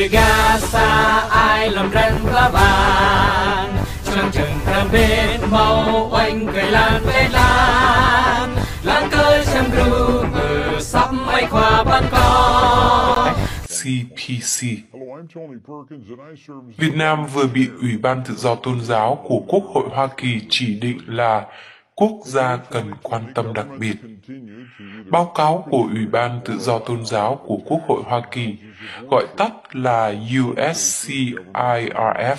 Người Gaza ai làm răn lá vàng, trong trường thơm bên màu oanh cười lan về lan cơ xem ru mờ sắp bay qua ban coi. CPC. Việt Nam vừa bị Ủy ban Tự do Tôn giáo của Quốc hội Hoa Kỳ chỉ định là quốc gia cần quan tâm đặc biệt. Báo cáo của Ủy ban Tự do Tôn giáo của Quốc hội Hoa Kỳ, gọi tắt là USCIRF,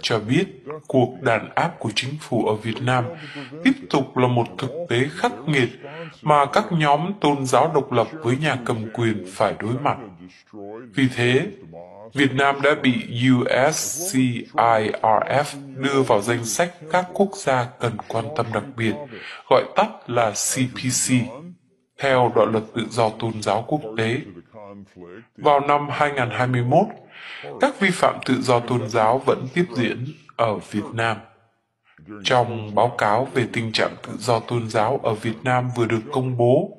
cho biết cuộc đàn áp của chính phủ ở Việt Nam tiếp tục là một thực tế khắc nghiệt mà các nhóm tôn giáo độc lập với nhà cầm quyền phải đối mặt. Vì thế, Việt Nam đã bị USCIRF đưa vào danh sách các quốc gia cần quan tâm đặc biệt, gọi tắt là CPC, theo đạo luật tự do tôn giáo quốc tế. Vào năm 2021, các vi phạm tự do tôn giáo vẫn tiếp diễn ở Việt Nam. Trong báo cáo về tình trạng tự do tôn giáo ở Việt Nam vừa được công bố,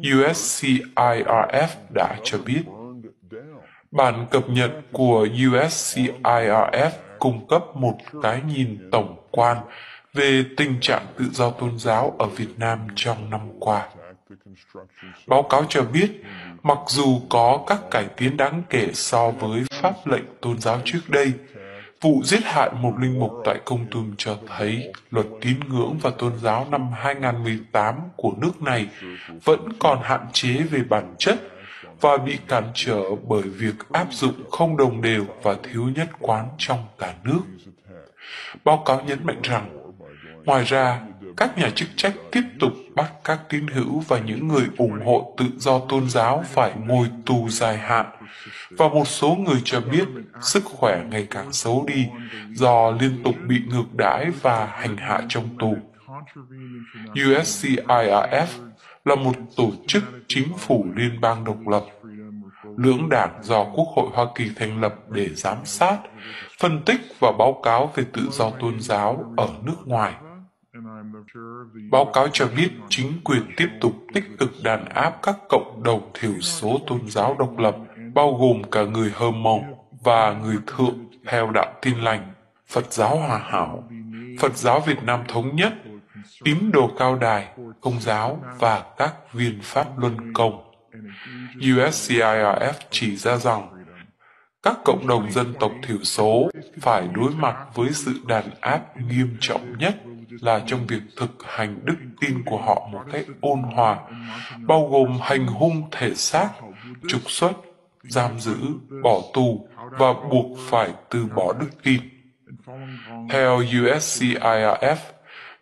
USCIRF đã cho biết bản cập nhật của USCIRF cung cấp một cái nhìn tổng quan về tình trạng tự do tôn giáo ở Việt Nam trong năm qua. Báo cáo cho biết, mặc dù có các cải tiến đáng kể so với pháp lệnh tôn giáo trước đây, vụ giết hại một linh mục tại Kon Tum cho thấy luật tín ngưỡng và tôn giáo năm 2018 của nước này vẫn còn hạn chế về bản chất và bị cản trở bởi việc áp dụng không đồng đều và thiếu nhất quán trong cả nước. Báo cáo nhấn mạnh rằng, ngoài ra, các nhà chức trách tiếp tục bắt các tín hữu và những người ủng hộ tự do tôn giáo phải ngồi tù dài hạn, và một số người cho biết sức khỏe ngày càng xấu đi do liên tục bị ngược đãi và hành hạ trong tù. USCIRF là một tổ chức chính phủ liên bang độc lập, lưỡng đảng do Quốc hội Hoa Kỳ thành lập để giám sát, phân tích và báo cáo về tự do tôn giáo ở nước ngoài. Báo cáo cho biết chính quyền tiếp tục tích cực đàn áp các cộng đồng thiểu số tôn giáo độc lập, bao gồm cả người Hơ Mông và người Thượng theo đạo Tin Lành, Phật giáo Hòa Hảo, Phật giáo Việt Nam Thống Nhất, Tín đồ Cao Đài, Công giáo và các viên pháp luân công. USCIRF chỉ ra rằng các cộng đồng dân tộc thiểu số phải đối mặt với sự đàn áp nghiêm trọng nhất là trong việc thực hành đức tin của họ một cách ôn hòa, bao gồm hành hung thể xác, trục xuất, giam giữ, bỏ tù và buộc phải từ bỏ đức tin. Theo USCIRF,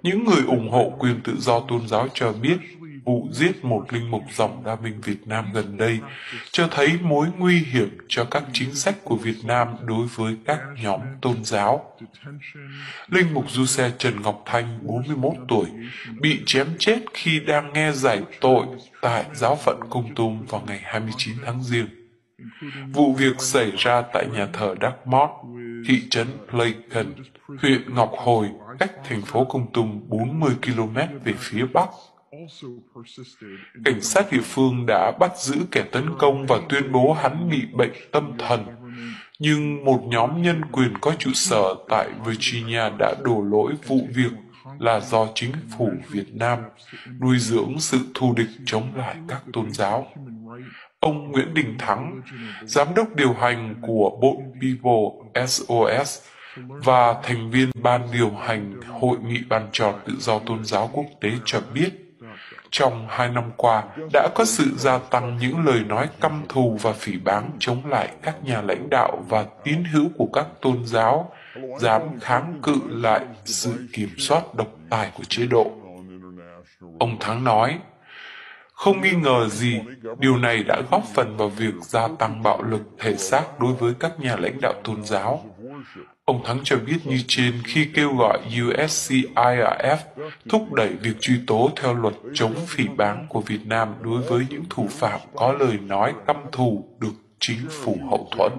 những người ủng hộ quyền tự do tôn giáo cho biết vụ giết một linh mục dòng Đa Minh Việt Nam gần đây cho thấy mối nguy hiểm cho các chính sách của Việt Nam đối với các nhóm tôn giáo. Linh mục du xe Trần Ngọc Thanh, 41 tuổi, bị chém chết khi đang nghe giải tội tại giáo phận Kon Tum vào ngày 29 tháng Giêng. Vụ việc xảy ra tại nhà thờ Đắc Mót, thị trấn Pleiken, huyện Ngọc Hồi, cách thành phố Kon Tum 40 km về phía bắc. Cảnh sát địa phương đã bắt giữ kẻ tấn công và tuyên bố hắn bị bệnh tâm thần, nhưng một nhóm nhân quyền có trụ sở tại Virginia đã đổ lỗi vụ việc là do chính phủ Việt Nam nuôi dưỡng sự thù địch chống lại các tôn giáo. Ông Nguyễn Đình Thắng, giám đốc điều hành của Boat People SOS và thành viên ban điều hành Hội nghị bàn tròn tự do tôn giáo quốc tế cho biết, trong 2 năm qua đã có sự gia tăng những lời nói căm thù và phỉ báng chống lại các nhà lãnh đạo và tín hữu của các tôn giáo dám kháng cự lại sự kiểm soát độc tài của chế độ. Ông Thắng nói, không nghi ngờ gì, điều này đã góp phần vào việc gia tăng bạo lực thể xác đối với các nhà lãnh đạo tôn giáo. Ông Thắng cho biết như trên khi kêu gọi USCIRF thúc đẩy việc truy tố theo luật chống phỉ báng của Việt Nam đối với những thủ phạm có lời nói căm thù được chính phủ hậu thuẫn.